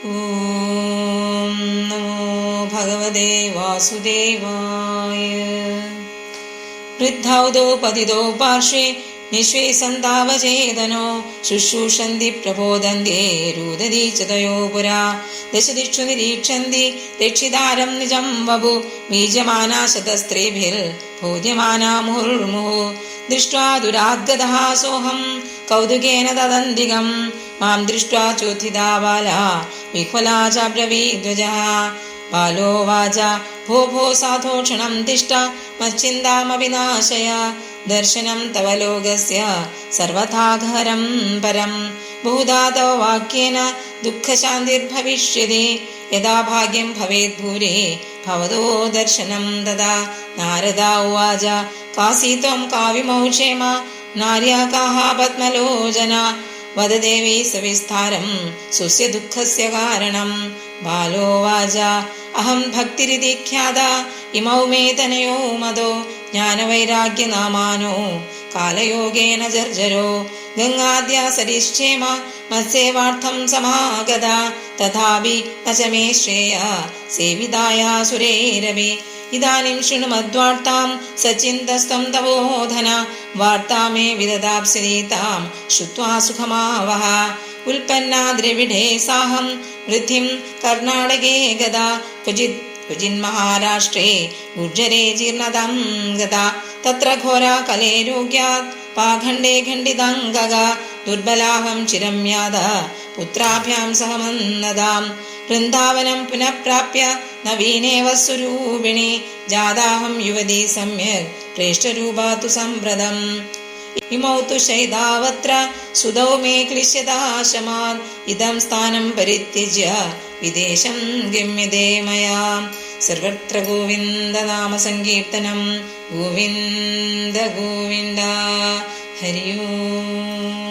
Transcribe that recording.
ഓം നമോ ഭഗവതേ വാസുദേവായ. വൃദ്ധൗദോ പതിതോ പാർശ്വേ നിശ്വേസന്താവചേതനോ ശുശ്രൂഷന്തി പ്രബോധന്തി രുദതി ചതയോ പുരാ ദശദിക്ഷു നിരീക്ഷന്തി രക്ഷിതാരം നിജം വപു ബീജമാനാ ശതസ്ത്രീഭിർ ഭോജ്യമാനാ മുഹുർമുഹു ദൃഷ്ട്വാ ദുരാദ്ഗതഃ സോഹം കൗതുകേന തദന്തികം മാം ദൃഷ്ട്വാ ചോഥിതാ ബാലാ വിഹ്വലാ ച ബ്രവീദ്വജഃ. ബാലോ വാച ഭോ ഭോ സാധോ ക്ഷണം തിഷ്ഠ മച്ഛിന്താമപി നാശയ ദർശനം തവ ലോകസ്യ സർവഥാഘരം പരം ബഹുധാ തവ വാക്യേന ദുഃഖശാന്തിർഭവിഷ്യതി യഥാ ഭാഗ്യം ഭവേത് ഭൂരി ഭവതോ ദർശനം തഥാ. നാരദ ഉവാച കാസീത്വം കാവിമൗ ക്ഷേമ നാര്യാ കാഹ പത്മലോചന വദ ദേവി സവിസ്താരം സ്വസ്യ ദുഃഖസ്യ കാരണം. ബാലോ വാച അഹം ഭക്തിരിതി ഖ്യാത ഇമൗ മേ തനയോ മദോ ജ്ഞാനവൈരാഗ്യനാമാനോ കാലയോഗേന ജർജരോ ഗംഗാദ്യ സരിശ്ചേമ മത്സേവാർത്ഥം സമാഗത തഥാപി ന ച മേ ശ്രേയ സേവിതായാ സുരൈരപി. ഇദാനിം ശൃണു മദ്വാർത്താം സചിന്തസ്ത്വം തവോധന വാർത്താ മേ വിദദാപ്സ്യതി താം ശ്രുത്വാ സുഖമാവഹ. ഉൽപ്പന്നാ ദ്രവിഡേ സാഹം വൃദ്ധിം കർണാടകേ ഗദാ ക്വചിൻ മഹാരാഷ്ട്രേ ഗുർജരേ ജീർണതം ഗതാ തത്ര ഘോരാ കലേ രോഗ്യാത് പാഖണ്ഡേ ഖണ്ഡിതംഗഗ ദുർബലാഹം ചിരം യാത പുത്രാഭ്യാം സഹമന്നതാം. വൃന്ദാവനം പുനഃപ്രാപ്യ നവീനേവ സ്വരൂപിണി ജാതാഹം യുവതി സമ്യക് പ്രേഷ്ഠരൂപാ തു സംപ്രദം. ഇമൗ തു ശൈതാവത്ര സുതൗ മേ ക്ലിശ്യതാശമാൻ ഇദം സ്ഥാനം പരിത്യജ്യ വിദേശം ഗമ്യതേ മയാ. സർവത്ര ഗോവിന്ദ നാമ സങ്കീർത്തനം. ഗോവിന്ദ ഗോവിന്ദ. ഹരി ഓം.